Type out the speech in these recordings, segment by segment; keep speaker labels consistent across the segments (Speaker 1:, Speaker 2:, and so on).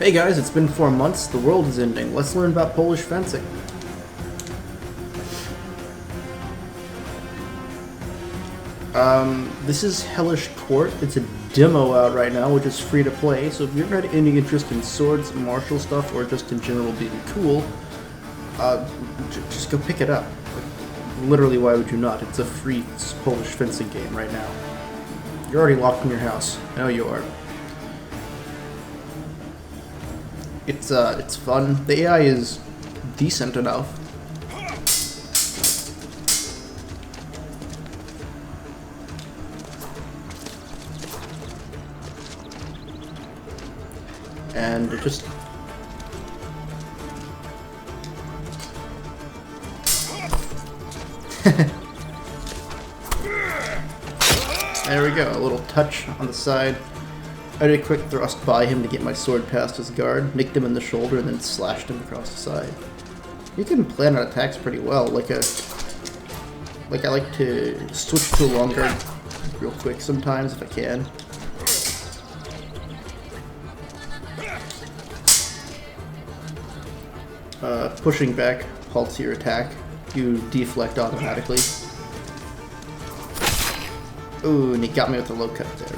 Speaker 1: Hey guys, it's been 4 months, the world is ending. Let's learn about Polish fencing. This is Hellish Quart. It's a demo out right now, which is free to play, so if you've got any interest in swords, martial stuff, or just in general being cool, just go pick it up. Like, literally, why would you not? It's a free Polish fencing game right now. You're already locked in your house. I know you are. It's fun. The AI is decent enough. And it just... There we go, a little touch on the side. I did a quick thrust by him to get my sword past his guard, nicked him in the shoulder, and then slashed him across the side. You can plan out attacks pretty well, like I like to switch to a long guard real quick sometimes if I can. Pushing back halts your attack. You deflect automatically. Ooh, and he got me with the low cut there.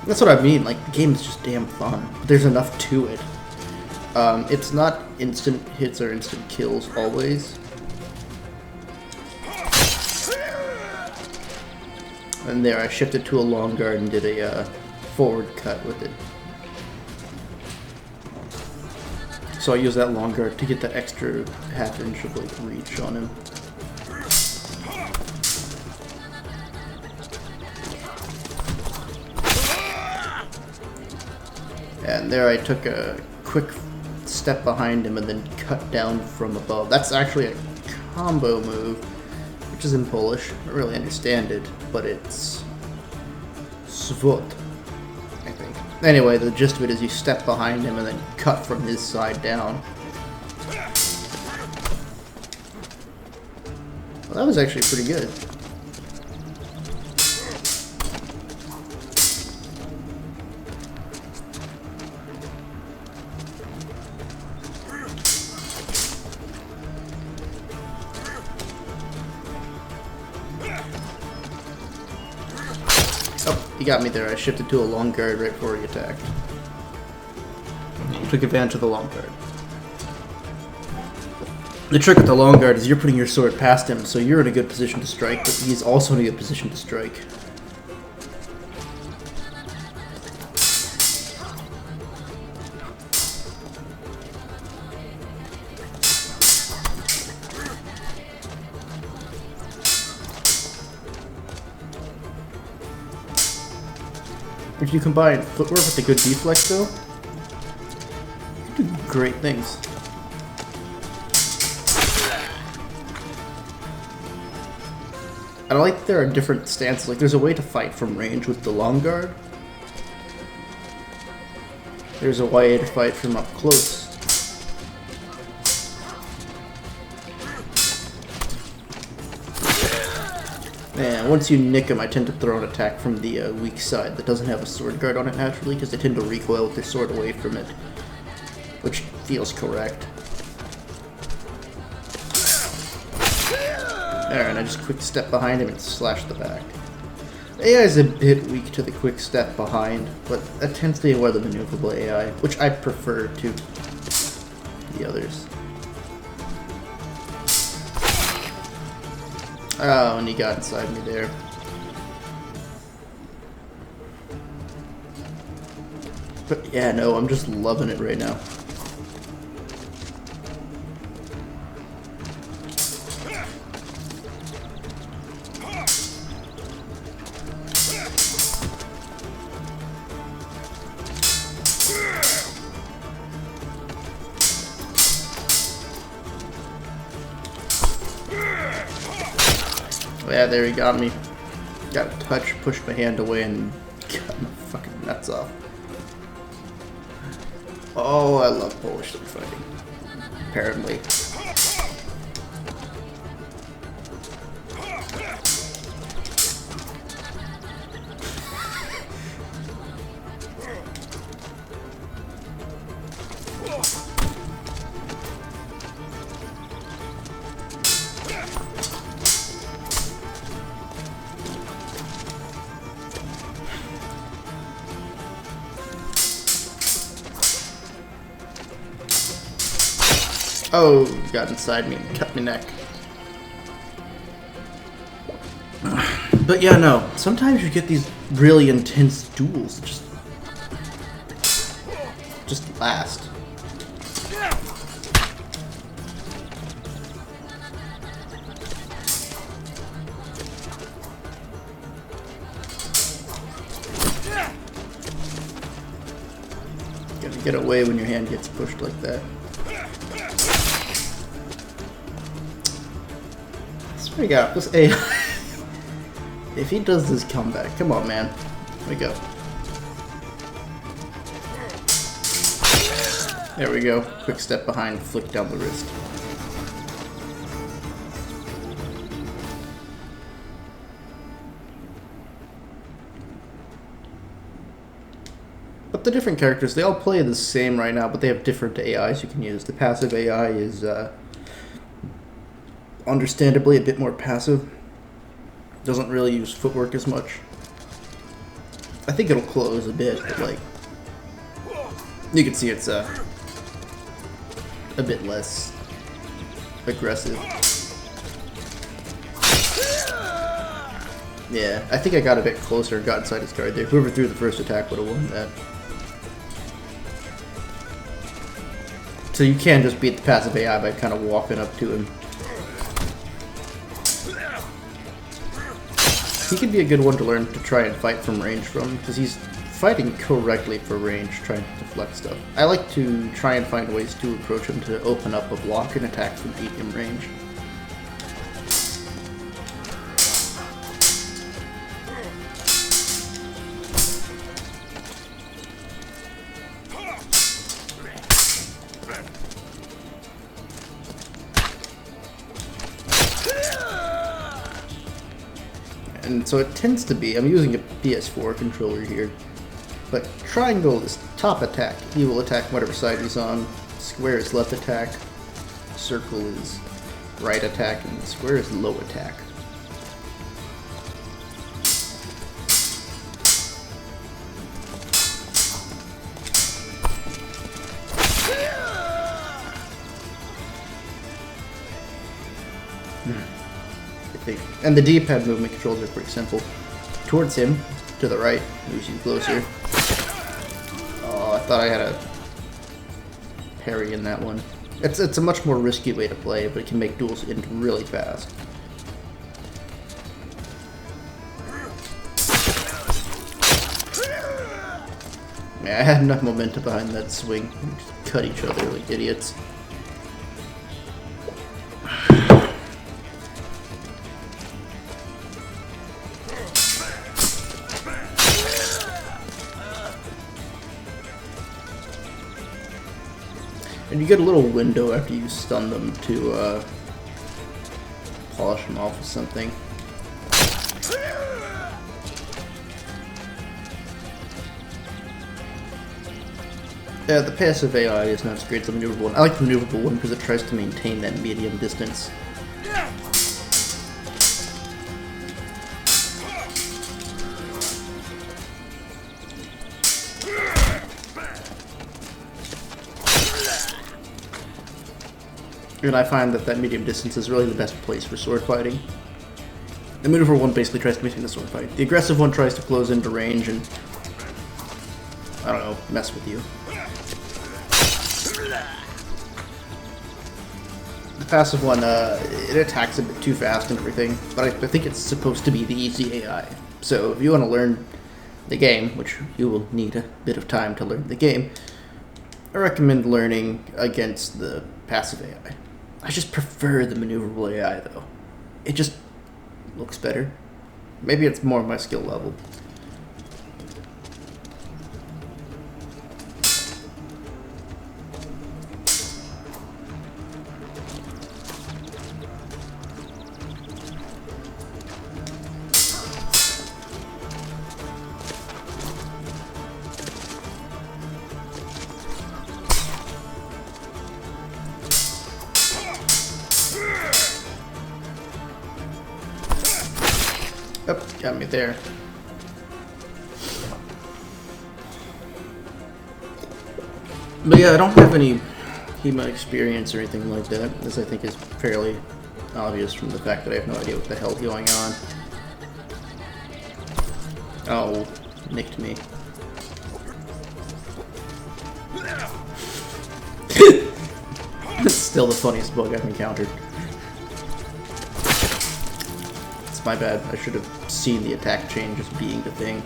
Speaker 1: That's what I mean, like, the game is just damn fun. But there's enough to it. It's not instant hits or instant kills always. And there, I shifted to a long guard and did a forward cut with it. So I use that long guard to get that extra half inch of like reach on him. And there I took a quick step behind him and then cut down from above. That's actually a combo move, which is in Polish. I don't really understand it, but it's zwot, I think. Anyway, the gist of it is you step behind him and then cut from his side down. Well, that was actually pretty good. Oh, he got me there. I shifted to a long guard right before he attacked. He took advantage of the long guard. The trick with the long guard is you're putting your sword past him, so you're in a good position to strike, but he's also in a good position to strike. If you combine footwork with a good deflect, though, you do great things. I like there are different stances. Like, there's a way to fight from range with the long guard. There's a way to fight from up close. And once you nick him, I tend to throw an attack from the weak side that doesn't have a sword guard on it naturally, because they tend to recoil with their sword away from it, which feels correct. There, and I just quick step behind him and slash the back. The AI is a bit weak to the quick step behind, but that tends to be a weather maneuverable AI, which I prefer to the others. Oh, and he got inside me there. But yeah, no, I'm just loving it right now. Yeah, there he got me. Got a touch, pushed my hand away, and got my fucking nuts off. Oh, I love Polish sword fighting. Apparently. Oh, you got inside me and cut my neck. But yeah, no. Sometimes you get these really intense duels that just last. Gotta get away when your hand gets pushed like that. I swear to God, this AI. If he does this comeback, come on, man. Here we go. There we go. Quick step behind, flick down the wrist. But the different characters, they all play the same right now, but they have different AIs you can use. The passive AI is understandably a bit more passive. Doesn't really use footwork as much. I think it'll close a bit, but like you can see it's a bit less aggressive. Yeah, I think I got a bit closer and got inside his guard there. Whoever threw the first attack would have won that. So you can just beat the passive AI by kind of walking up to him. He could be a good one to learn to try and fight from range from, because he's fighting correctly for range, trying to deflect stuff. I like to try and find ways to approach him to open up a block and attack from medium range. And so it tends to be, I'm using a PS4 controller here, but triangle is top attack. He will attack whatever side he's on. Square is left attack. Circle is right attack, and square is low attack. And the D-pad movement controls are pretty simple. Towards him, to the right, moves you closer. Oh, I thought I had a parry in that one. It's a much more risky way to play, but it can make duels end really fast. Yeah, I had enough momentum behind that swing. We just cut each other like idiots. And you get a little window after you stun them to polish them off with something. Yeah, the passive AI is not as great as the maneuverable one. I like the maneuverable one because it tries to maintain that medium distance. And I find that medium distance is really the best place for sword fighting. The maneuver one basically tries to maintain the sword fight. The aggressive one tries to close into range and, I don't know, mess with you. The passive one, it attacks a bit too fast and everything, but I think it's supposed to be the easy AI. So if you want to learn the game, which you will need a bit of time to learn the game, I recommend learning against the passive AI. I just prefer the maneuverable AI though. It just looks better. Maybe it's more my skill level. Oh, got me there. But yeah, I don't have any HEMA experience or anything like that. This I think is fairly obvious from the fact that I have no idea what the hell's going on. Oh, nicked me. It's still the funniest bug I've encountered. It's my bad. I should have seen the attack chain just being the thing.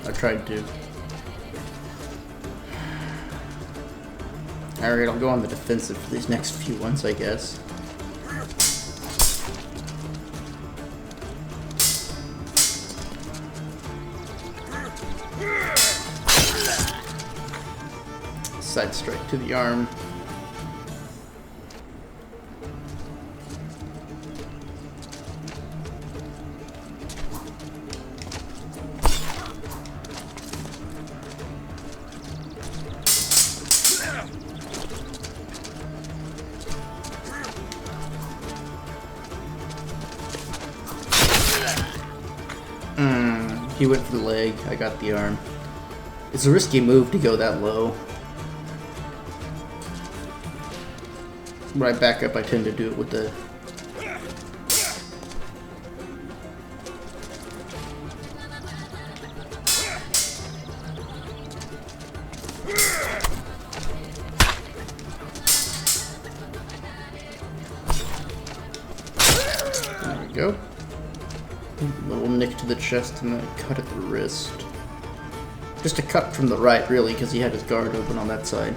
Speaker 1: I tried to. Alright, I'll go on the defensive for these next few ones, I guess. Side strike to the arm. He went for the leg, I got the arm. It's a risky move to go that low. When I back up, I tend to do it with the... There we go. Little nick to the chest and then a cut at the wrist. Just a cut from the right, really, because he had his guard open on that side.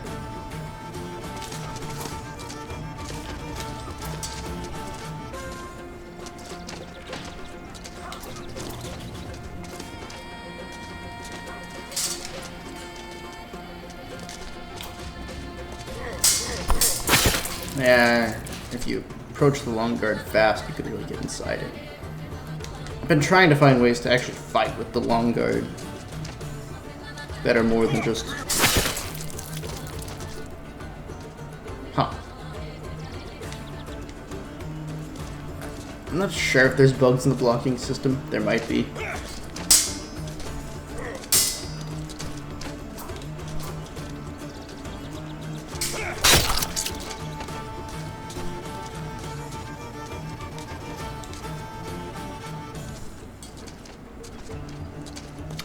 Speaker 1: Yeah, if you approach the long guard fast, you could really get inside it. I've been trying to find ways to actually fight with the long guard that are more than just... Huh. I'm not sure if there's bugs in the blocking system. There might be.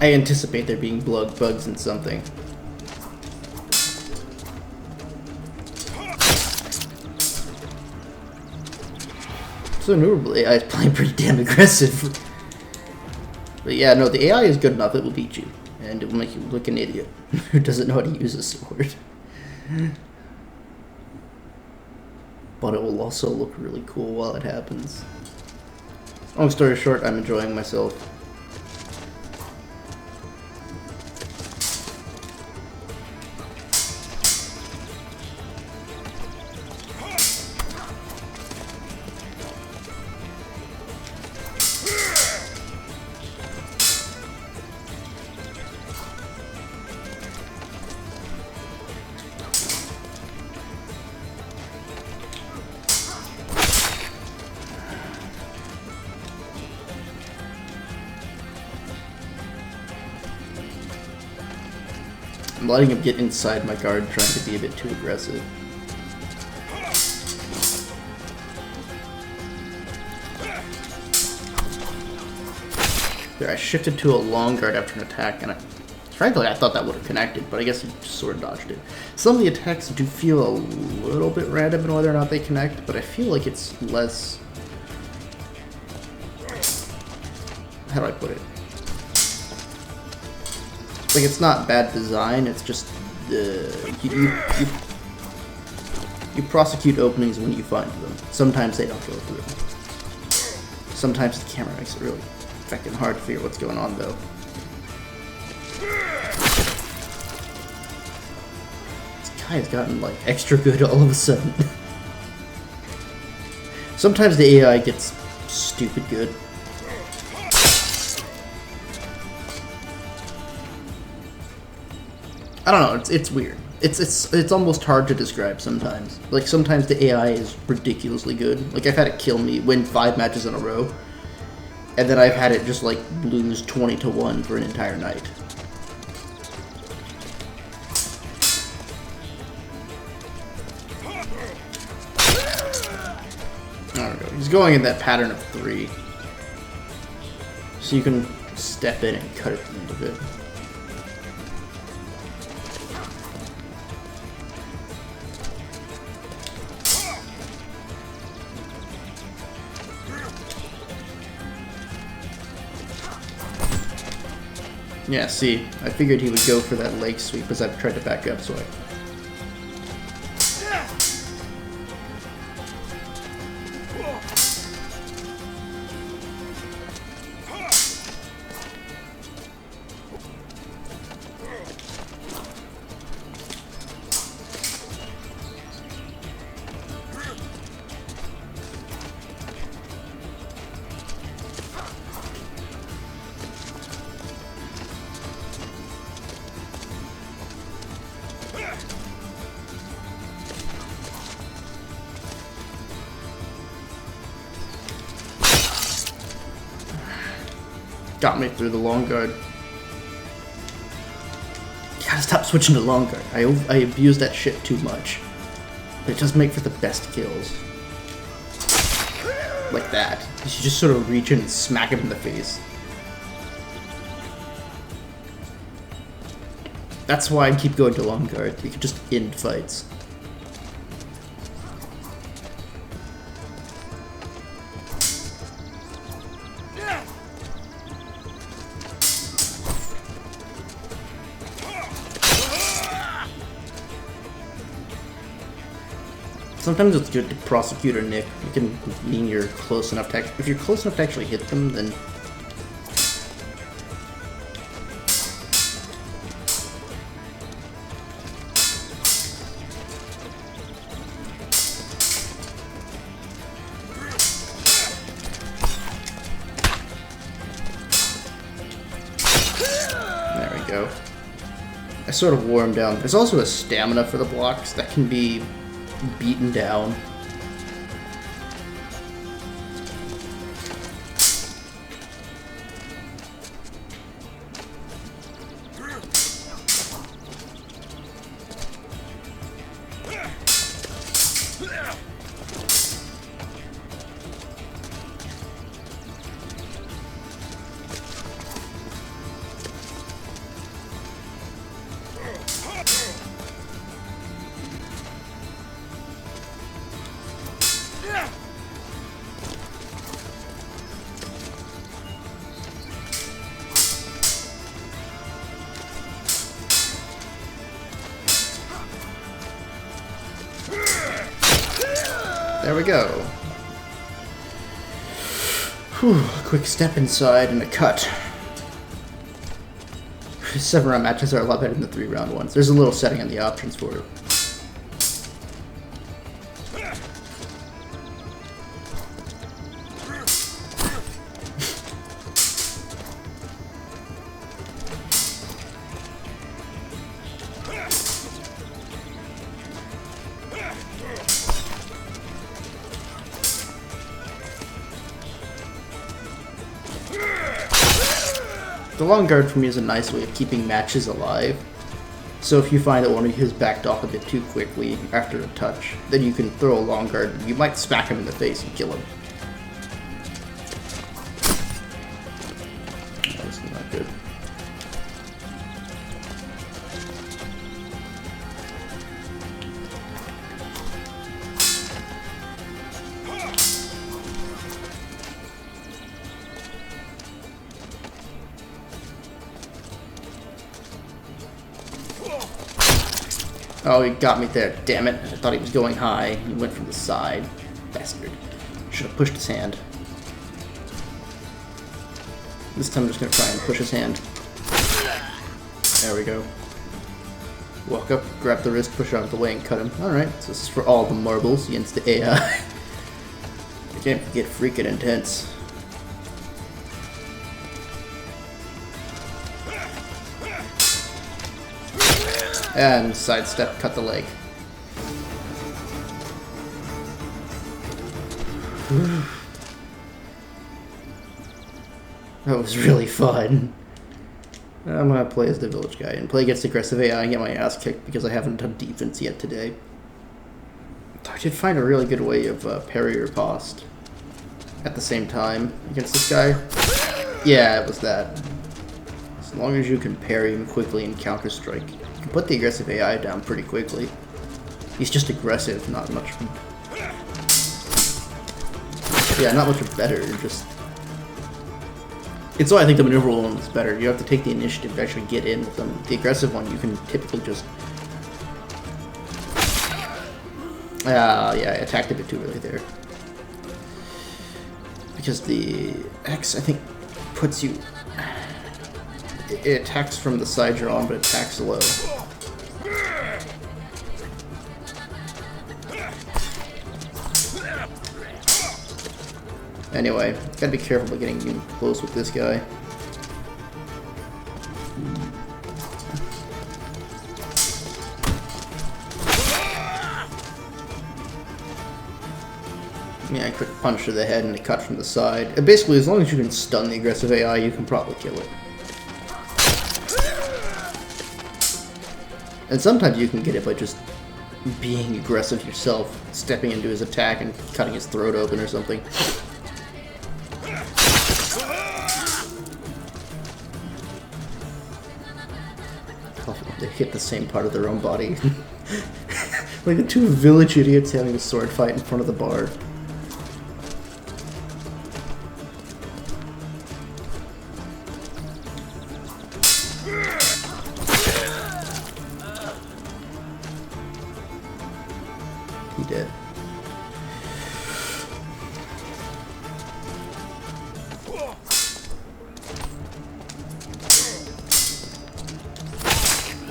Speaker 1: I anticipate there being bugs in something. So innumerable AI is playing pretty damn aggressive. But yeah, no, the AI is good enough, it will beat you. And it will make you look an idiot who doesn't know how to use a sword. But it will also look really cool while it happens. Long story short, I'm enjoying myself. I'm letting him get inside my guard, trying to be a bit too aggressive. There, I shifted to a long guard after an attack, and frankly, I thought that would have connected, but I guess he just sort of dodged it. Some of the attacks do feel a little bit random in whether or not they connect, but I feel like it's less... How do I put it? Like, it's not bad design, it's just you prosecute openings when you find them. Sometimes they don't go through. Sometimes the camera makes it really fucking hard to figure what's going on, though. This guy has gotten, like, extra good all of a sudden. Sometimes the AI gets stupid good. I don't know, it's weird. It's almost hard to describe sometimes. Like, sometimes the AI is ridiculously good. Like, I've had it kill me, win 5 matches in a row, and then I've had it just, like, lose 20-1 for an entire night. There we go. He's going in that pattern of 3. So you can step in and cut at the end of it. Yeah, see, I figured he would go for that leg sweep as I've tried to back up, so I... Got me through the long guard. You gotta stop switching to long guard. I abuse that shit too much. But it does make for the best kills. Like that. You should just sort of reach in and smack him in the face. That's why I keep going to long guard. You can just end fights. Sometimes it's good to prosecute or nick. It can mean you're close enough to if you're close enough to actually hit them, then... There we go. I sort of wore him down. There's also a stamina for the blocks that can be beaten down. There we go. Whew, a quick step inside and a cut. 7-round matches are a lot better than the 3-round ones. There's a little setting on the options for it. The long guard for me is a nice way of keeping matches alive. So if you find that one of you has backed off a bit too quickly after a touch, then you can throw a long guard and you might smack him in the face and kill him. Oh, this is not good. Oh, he got me there. Damn it. I thought he was going high. He went from the side. Bastard. Should have pushed his hand. This time I'm just going to try and push his hand. There we go. Walk up, grab the wrist, push out of the way, and cut him. Alright, so this is for all the marbles against the AI. Game can get freaking intense. And sidestep, cut the leg. That was really fun. I'm gonna play as the village guy and play against aggressive AI and get my ass kicked because I haven't done defense yet today. I did find a really good way of parry or post at the same time against this guy. Yeah, it was that. As long as you can parry him quickly and counter-strike, you can put the aggressive AI down pretty quickly. He's just aggressive, not much... Yeah, not much better, just... It's why I think the maneuverable one is better. You have to take the initiative to actually get in with them. The aggressive one, you can typically just... yeah, I attacked a bit too early there. Because the X, I think, puts you... It attacks from the side you're on, but it attacks low. Anyway, gotta be careful about getting you close with this guy. Yeah, a quick punch to the head and a cut from the side. And basically, as long as you can stun the aggressive AI, you can probably kill it. And sometimes you can get it by just being aggressive yourself, stepping into his attack and cutting his throat open or something. They hit the same part of their own body. Like the two village idiots having a sword fight in front of the bar. He did.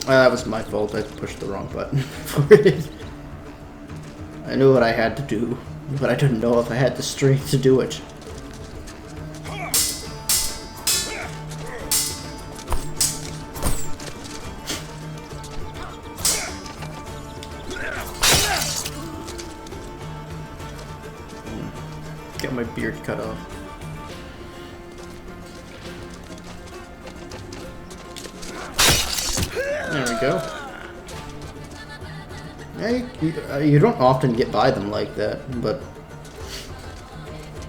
Speaker 1: That was my fault. I pushed the wrong button for it. I knew what I had to do, but I didn't know if I had the strength to do it. Get my beard cut off. There we go. Yeah, you don't often get by them like that, but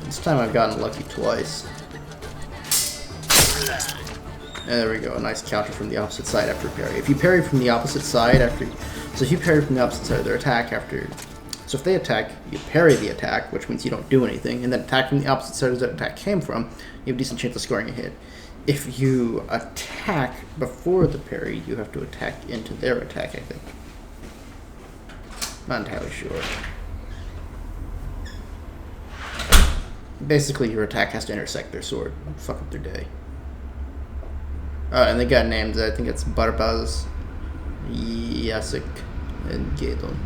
Speaker 1: this time I've gotten lucky twice. And there we go, a nice counter from the opposite side after parry. If you parry from the opposite side after... So if you parry from the opposite side of their attack after... So if they attack, you parry the attack, which means you don't do anything, and then attack from the opposite side as that attack came from, you have a decent chance of scoring a hit. If you attack before the parry, you have to attack into their attack, I think. Not entirely sure. Basically, your attack has to intersect their sword. Fuck up their day. And they got names, I think it's Barbaz, Jacek, and Gaedon.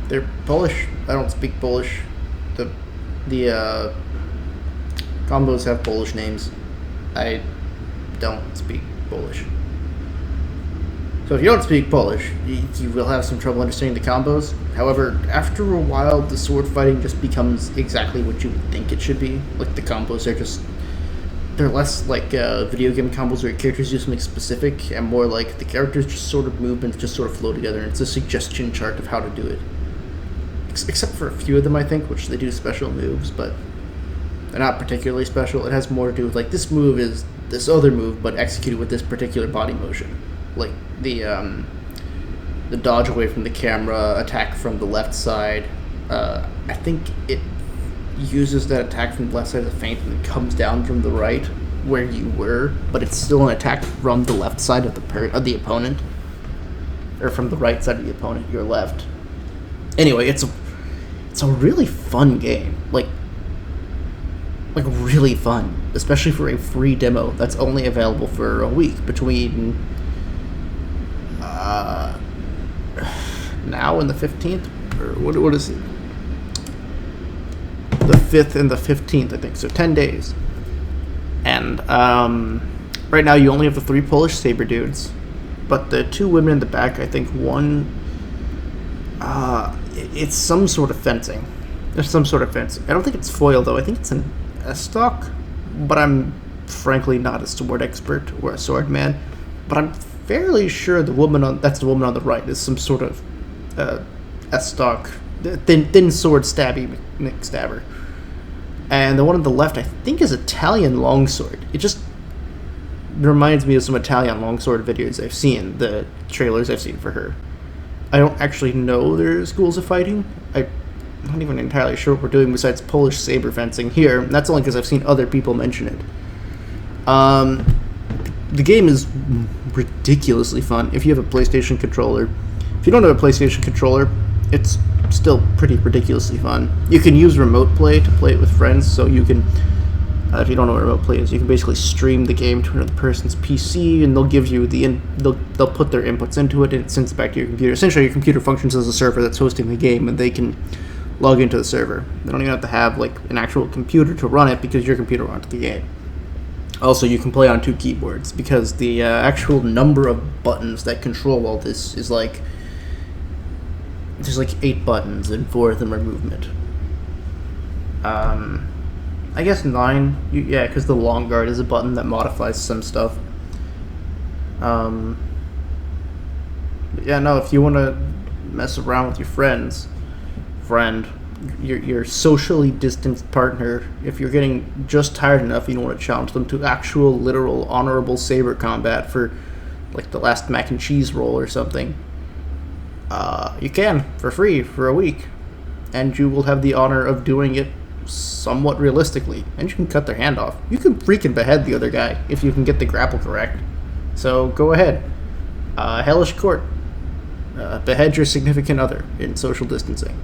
Speaker 1: They're Polish. I don't speak Polish. The combos have Polish names. I don't speak Polish. So if you don't speak Polish, you will have some trouble understanding the combos. However, after a while, the sword fighting just becomes exactly what you would think it should be. Like, the combos are just... They're less like video game combos where your characters do something specific, and more like the characters just sort of move and just sort of flow together, and it's a suggestion chart of how to do it. Except for a few of them, I think, which they do special moves, but they're not particularly special. It has more to do with, like, this move is this other move, but executed with this particular body motion. Like, the dodge away from the camera, attack from the left side. I think it uses that attack from the left side as a feint and then comes down from the right where you were, but it's still an attack from the left side of the opponent. Or from the right side of the opponent, your left. Anyway, it's a really fun game. Like really fun, especially for a free demo that's only available for a week between now and the 15th, or what is it? the 5th and the 15th, I think. So 10 days. And right now you only have the 3 Polish Saber dudes. But the 2 women in the back, I think one... it's some sort of fencing. There's some sort of fencing. I don't think it's foil, though. I think it's an S-stock. But I'm frankly not a sword expert or a sword man. But I'm fairly sure that's the woman on the right is some sort of S-stock, thin sword stabby McStabber. And the one on the left, I think, is Italian longsword. It just reminds me of some Italian longsword videos I've seen, the trailers I've seen for her. I don't actually know their schools of fighting. I'm not even entirely sure what we're doing besides Polish saber fencing here. And that's only because I've seen other people mention it. The game is ridiculously fun if you have a PlayStation controller. If you don't have a PlayStation controller, it's still pretty ridiculously fun. You can use remote play to play it with friends, so you can, if you don't know what remote play is, you can basically stream the game to another person's PC, and they'll give you they'll put their inputs into it, and it sends it back to your computer. Essentially, your computer functions as a server that's hosting the game, and they can log into the server. They don't even have to have like an actual computer to run it because your computer runs the game. Also, you can play on 2 keyboards because the actual number of buttons that control all this is like... There's like 8 buttons, and 4 of them are movement. I guess 9. Yeah, because the long guard is a button that modifies some stuff. Yeah, no, if you want to mess around with your your socially distanced partner, if you're getting just tired enough, you don't want to challenge them to actual, literal, honorable saber combat for like the last mac and cheese roll or something, you can, for free, for a week. And you will have the honor of doing it somewhat realistically. And you can cut their hand off. You can freaking behead the other guy if you can get the grapple correct. So go ahead. Hellish Quart. Behead your significant other in social distancing.